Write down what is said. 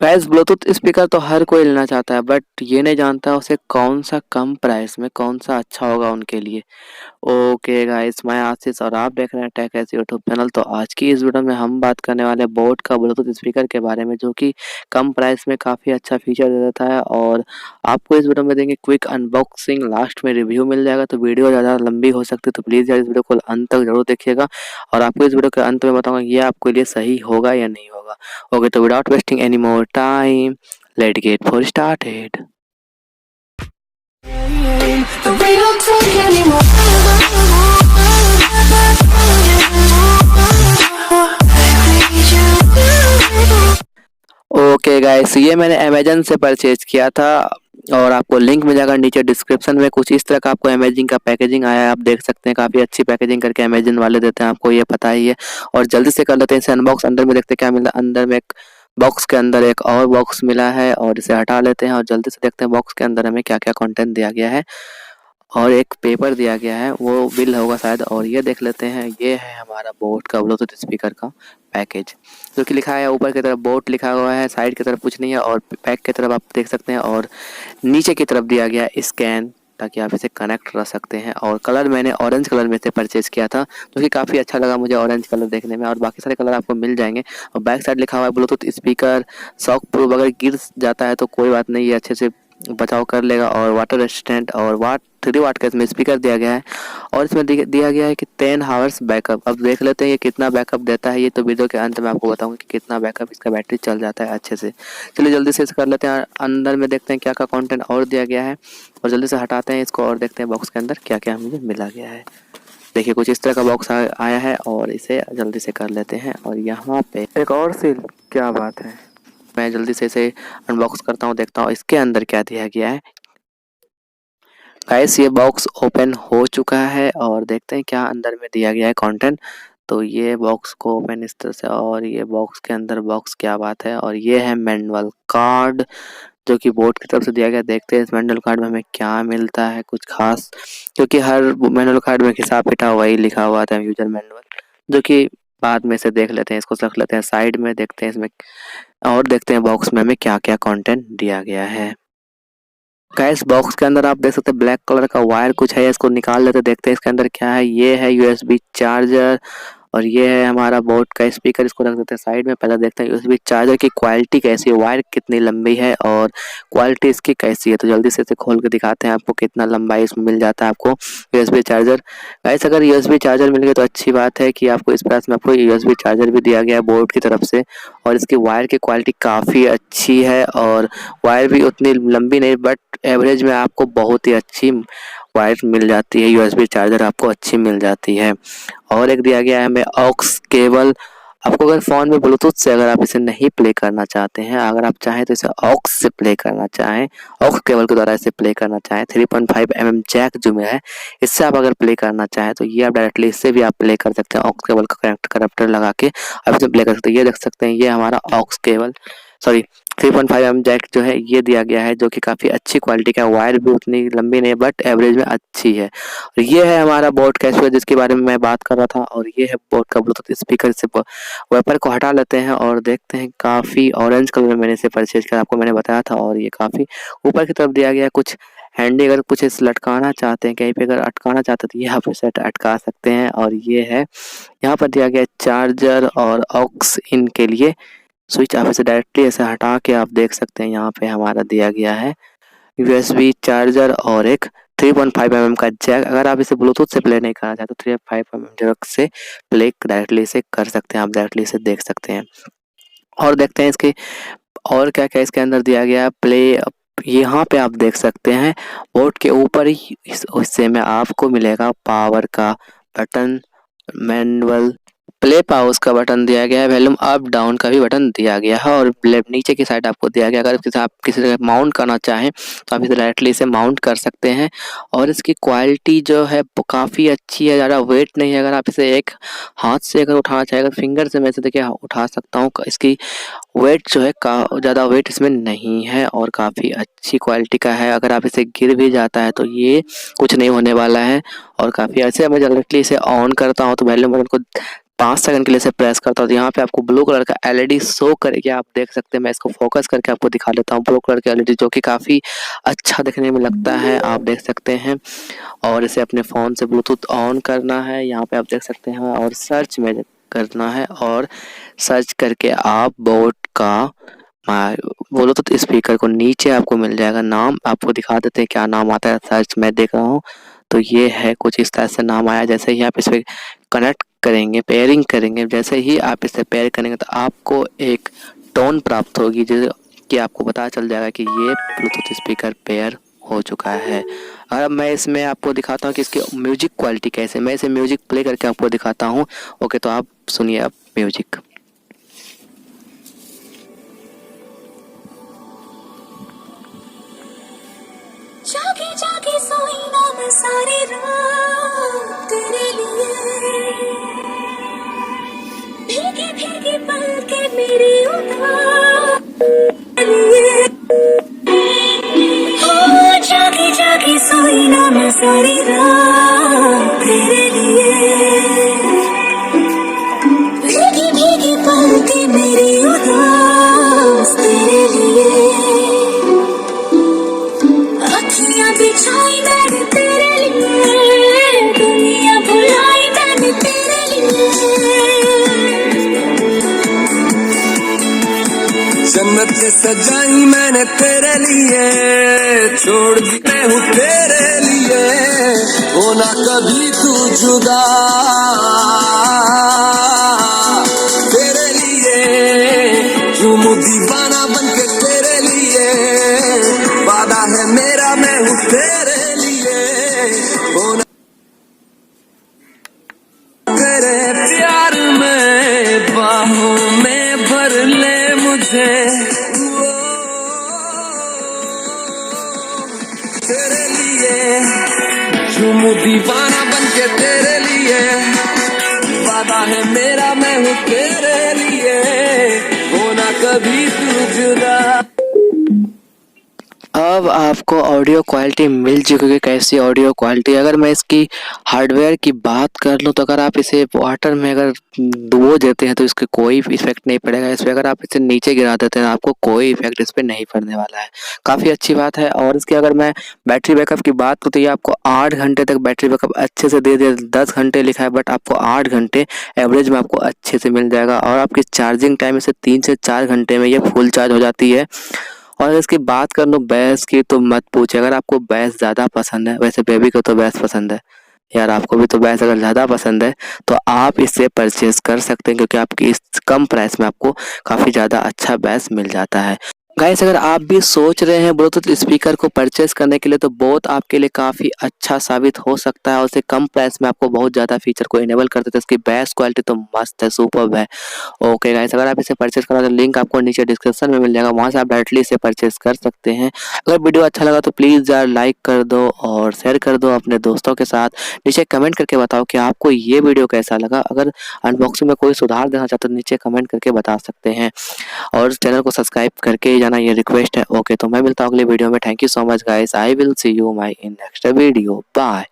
Guys Bluetooth speaker तो हर कोई लेना चाहता है, बट ये नहीं जानता उसे कौन सा कम प्राइस में कौन सा अच्छा होगा उनके लिए। ओके गाइस, मैं आशीष और आप देख रहे हैं टेक एस यूट्यूब चैनल। तो आज की इस वीडियो में हम बात करने वाले हैं बोट का ब्लूटूथ स्पीकर के बारे में, जो कि कम प्राइस में काफ़ी अच्छा फीचर दे देता है। और आपको इस वीडियो में देंगे क्विक अनबॉक्सिंग, लास्ट में रिव्यू मिल जाएगा। तो वीडियो ज़्यादा लंबी हो सकती है, तो प्लीज़ यार इस वीडियो को अंत तक जरूर देखिएगा। और आपको इस वीडियो के अंत में बताऊंगा ये आपके लिए सही होगा या नहीं होगा। ओके, तो without wasting any more time, let get for started. But we don't talk anymore. Okay guys, ये मैंने अमेजन से परचेज किया था और आपको लिंक मिल जाएगा नीचे डिस्क्रिप्शन में। कुछ इस तरह का आपको अमेजिंग का पैकेजिंग आया है, आप देख सकते हैं। काफ़ी अच्छी पैकेजिंग करके अमेजन वाले देते हैं, आपको ये पता ही है। और जल्दी से कर लेते हैं इसे अनबॉक्स। अंदर में देखते हैं क्या मिला। अंदर में एक बॉक्स के अंदर एक और बॉक्स मिला है, और इसे हटा लेते हैं और जल्दी से देखते हैं बॉक्स के अंदर हमें क्या क्या कंटेंट दिया गया है। और एक पेपर दिया गया है, वो बिल होगा शायद। और ये देख लेते हैं, ये है हमारा बोट का ब्लूटूथ स्पीकर का पैकेज, जो कि लिखा है ऊपर की तरफ बोट लिखा हुआ है, साइड की तरफ कुछ नहीं है, और पैक की तरफ आप देख सकते हैं। और नीचे की तरफ दिया गया है स्कैन, ताकि आप इसे कनेक्ट रख सकते हैं। और कलर मैंने ऑरेंज कलर में से परचेज किया था, जो कि काफ़ी अच्छा लगा मुझे ऑरेंज कलर देखने में। और बाकी सारे कलर आपको मिल जाएंगे। और बैक साइड लिखा हुआ है ब्लूटूथ स्पीकर शॉक प्रूफ, अगर गिर जाता है तो कोई बात नहीं, ये अच्छे से बचाव कर लेगा। और वाटर रेजिस्टेंट और 3 वाट का इसमें स्पीकर दिया गया है। और इसमें दिया गया है कि 10 आवर्स बैकअप। अब देख लेते हैं ये कितना बैकअप देता है। ये तो वीडियो के अंत में आपको बताऊंगा कि कितना बैकअप इसका बैटरी चल जाता है अच्छे से। चलिए जल्दी से इसे कर लेते हैं। अंदर में देखते हैं क्या क्या कंटेंट और दिया गया है, और जल्दी से हटाते हैं इसको और देखते हैं बॉक्स के अंदर क्या क्या मुझे मिला गया है। देखिए कुछ इस तरह का बॉक्स आया है, और इसे जल्दी से कर लेते हैं। और यहाँ पे एक और सील, क्या बात है। मैं जल्दी से इसे अनबॉक्स करता हूँ, देखता हूँ इसके अंदर क्या दिया गया है। गाइस ये बॉक्स ओपन हो चुका है, और देखते हैं क्या अंदर में दिया गया है कंटेंट। तो ये बॉक्स को ओपन इस तरह से, और ये बॉक्स के अंदर बॉक्स, क्या बात है। और ये है मैनुअल कार्ड, जो कि बोर्ड की तरफ से दिया गया। देखते हैं इस मैनुअल कार्ड में हमें क्या मिलता है कुछ खास, क्योंकि हर मैनुअल कार्ड में हिसाब किताब वही लिखा हुआ था, यूजर मैनुअल, जो कि बाद में से देख लेते हैं। इसको रख लेते हैं साइड में, देखते हैं इसमें और देखते हैं बॉक्स में हमें क्या क्या कंटेंट दिया गया है। गाइस बॉक्स के अंदर आप देख सकते हैं ब्लैक कलर का वायर कुछ है, इसको निकाल लेते, देखते हैं इसके अंदर क्या है। ये है यूएसबी चार्जर, और ये है हमारा बोट का स्पीकर। इसको रख देते हैं साइड में। पहले देखते हैं यूएसबी चार्जर की क्वालिटी कैसी है, वायर कितनी लंबी है और क्वालिटी इसकी कैसी है। तो जल्दी से इसे खोल के दिखाते हैं आपको कितना लंबाई इसमें मिल जाता है आपको यूएसबी चार्जर। गाइस अगर यूएसबी चार्जर मिल गया तो अच्छी बात है कि आपको इस प्राइस में आपको यूएसबी चार्जर भी दिया गया है बोट की तरफ से। और इसकी वायर की क्वालिटी काफ़ी अच्छी है, और वायर भी उतनी लंबी नहीं, बट एवरेज में आपको बहुत ही अच्छी वायर मिल जाती है। यूएसबी चार्जर आपको अच्छी मिल जाती है। और एक दिया गया है हमें ऑक्स केबल। आपको अगर फ़ोन में ब्लूटूथ से अगर आप इसे नहीं प्ले करना चाहते हैं, अगर आप चाहें तो इसे ऑक्स से प्ले करना चाहें, ऑक्स केबल के द्वारा इसे प्ले करना चाहें, 3.5 mm जैक जो में है, इससे आप अगर प्ले करना चाहें तो ये आप डायरेक्टली इससे भी आप प्ले कर सकते हैं। ऑक्स केबल का कनेक्टर लगा के आप इसे प्ले कर सकते हैं। ये देख सकते हैं, ये हमारा aux cable, sorry 3.5 mm jack जो है ये दिया गया है, जो कि काफ़ी अच्छी क्वालिटी का। वायर भी उतनी लंबी नहीं, बट एवरेज में अच्छी है। और ये है हमारा बोट का स्पीकर, जिसके बारे में मैं बात कर रहा था। और ये है बोट का ब्लूटूथ स्पीकर। से वेपर को हटा लेते हैं और देखते हैं, काफ़ी ऑरेंज कलर में मैंने इसे परचेज किया, आपको मैंने बताया था। और ये काफ़ी ऊपर की तरफ दिया गया है कुछ हैंडी, अगर कुछ इस लटकाना चाहते हैं, कहीं पे अगर अटकाना चाहते हैं तो यहाँ पे सेट अटका सकते हैं। और ये है यहाँ पर दिया गया चार्जर और ऑक्स इन के लिए स्विच। आप इसे डायरेक्टली ऐसे हटा के आप देख सकते हैं, यहाँ पे हमारा दिया गया है यूएसबी चार्जर और एक 3.5 mm का जैक। अगर आप इसे ब्लूटूथ से प्ले नहीं करना चाहते तो 3.5 mm जैक से प्ले डायरेक्टली इसे कर सकते हैं, आप डायरेक्टली इसे देख सकते हैं। और देखते हैं इसके और क्या क्या इसके अंदर दिया गया है। प्ले यहाँ पे आप देख सकते हैं, बोर्ड के ऊपर ही इस हिस्से में आपको मिलेगा पावर का बटन, मैनुअल, प्ले पाउस का बटन दिया गया है, वॉल्यूम अप डाउन का भी बटन दिया गया है। और नीचे की साइड आपको दिया गया, अगर आप किसी जगह माउंट करना चाहें तो आप इसे डायरेक्टली इसे माउंट कर सकते हैं। और इसकी क्वालिटी जो है वो काफ़ी अच्छी है, ज़्यादा वेट नहीं है। अगर आप इसे एक हाथ से अगर उठाना चाहें, अगर फिंगर से मैं इसे देखिए उठा सकता हूँ, इसकी वेट जो है ज़्यादा वेट इसमें नहीं है, और काफ़ी अच्छी क्वालिटी का है। अगर आप इसे गिर भी जाता है तो ये कुछ नहीं होने वाला है। और काफ़ी ऐसे मैं डायरेक्टली इसे ऑन करता हूँ तो वॉल्यूम बटन को 5 सेकंड के लिए इसे प्रेस करता हूँ तो यहाँ पे आपको ब्लू कलर का एलईडी शो करेगी, आप देख सकते हैं। मैं इसको फोकस करके आपको दिखा देता हूँ, ब्लू कलर का एलईडी जो कि काफ़ी अच्छा दिखने में लगता है, आप देख सकते हैं। और इसे अपने फ़ोन से ब्लूटूथ ऑन करना है, यहाँ पे आप देख सकते हैं, और सर्च में करना है और सर्च करके आप बोट का ब्लूटूथ स्पीकर को नीचे आपको मिल जाएगा। नाम आपको दिखा देते हैं क्या नाम आता है, सर्च में देख रहा हूँ तो ये है कुछ इस तरह से नाम आया। जैसे ही आप इस पर कनेक्ट करेंगे, पेयरिंग करेंगे, जैसे ही आप इसे पेयर करेंगे तो आपको एक टोन प्राप्त होगी जो कि आपको पता चल जाएगा कि ये ब्लूटूथ स्पीकर पेयर हो चुका है। अब मैं इसमें आपको दिखाता हूँ कि इसकी म्यूजिक क्वालिटी कैसे, मैं इसे म्यूजिक प्ले करके आपको दिखाता हूँ। ओके, तो आप सुनिए अब म्यूजिक। जागे जागे सोई ना मैं सारी रात तेरे लिए, भीगे भीगे पलके मेरी उधार लिए। हो जागे जागे सोई ना मैं सारी रात तेरे लिए, भीगे भीगे पलके मेरी उदास तेरे लिए। अखियां बिछाई मैंने तेरे लिए, दुनिया भुलाई मैंने तेरे लिए। जन्नत सजाई मैंने तेरे लिए, छोड़ दी मैं हूँ तेरे लिए, होना कभी तू जुदा तेरे लिए, झूमू दीवाना बनके तेरे लिए, वादा है मेरा मैं हूँ तेरे लिए, होना तेरे प्यार में, बाहों में भर ले मुझे, तेरे लिए, झूमू दीवाना बनके तेरे लिए, वादा है मेरा मैं हूँ तेरे लिए, होना कभी तू जुदा। अब आपको ऑडियो क्वालिटी मिल चुकी है। कैसी ऑडियो क्वालिटी, अगर मैं इसकी हार्डवेयर की बात कर लूँ तो अगर आप इसे वाटर में अगर डुबो देते हैं तो इसके कोई इफेक्ट नहीं पड़ेगा इस पर। अगर आप इसे नीचे गिरा देते हैं आपको कोई इफेक्ट इस पर नहीं पड़ने वाला है, काफ़ी अच्छी बात है। और इसकी अगर मैं बैटरी बैकअप की बात करूँ तो ये आपको 8 घंटे तक बैटरी बैकअप अच्छे से दे दे। 10 घंटे लिखा है बट आपको 8 घंटे एवरेज में आपको अच्छे से मिल जाएगा। और आपकी चार्जिंग टाइम इसे 3 से 4 घंटे में ये फुल चार्ज हो जाती है। और इसकी बात कर लो बैस की तो मत पूछे, अगर आपको बैस ज़्यादा पसंद है, वैसे बेबी को तो बैस पसंद है यार, आपको भी तो बैस अगर ज़्यादा पसंद है तो आप इससे परचेज कर सकते हैं क्योंकि आपकी इस कम प्राइस में आपको काफ़ी ज़्यादा अच्छा बैस मिल जाता है। गाइस, अगर आप भी सोच रहे हैं ब्लूटूथ स्पीकर को परचेस करने के लिए तो बोट आपके लिए काफ़ी अच्छा साबित हो सकता है और उससे कम प्राइस में आपको बहुत ज़्यादा फीचर को इनेबल कर देते हैं। इसकी बेस क्वालिटी तो मस्त है, सुपर्ब है। ओके गाइस, अगर आप इसे परचेस करना तो लिंक आपको नीचे डिस्क्रिप्शन में मिल जाएगा, वहाँ से आप डायरेक्टली इसे परचेस कर सकते हैं। अगर वीडियो अच्छा लगा तो प्लीज़ यार लाइक कर दो और शेयर कर दो अपने दोस्तों के साथ। नीचे कमेंट करके बताओ कि आपको ये वीडियो कैसा लगा। अगर अनबॉक्सिंग में कोई सुधार देना चाहते हो तो नीचे कमेंट करके बता सकते हैं और चैनल को सब्सक्राइब करके जाना, ये रिक्वेस्ट है। ओके, तो मैं मिलता हूँ अगले वीडियो में। Thank you so much guys, I will see you my in next video, bye.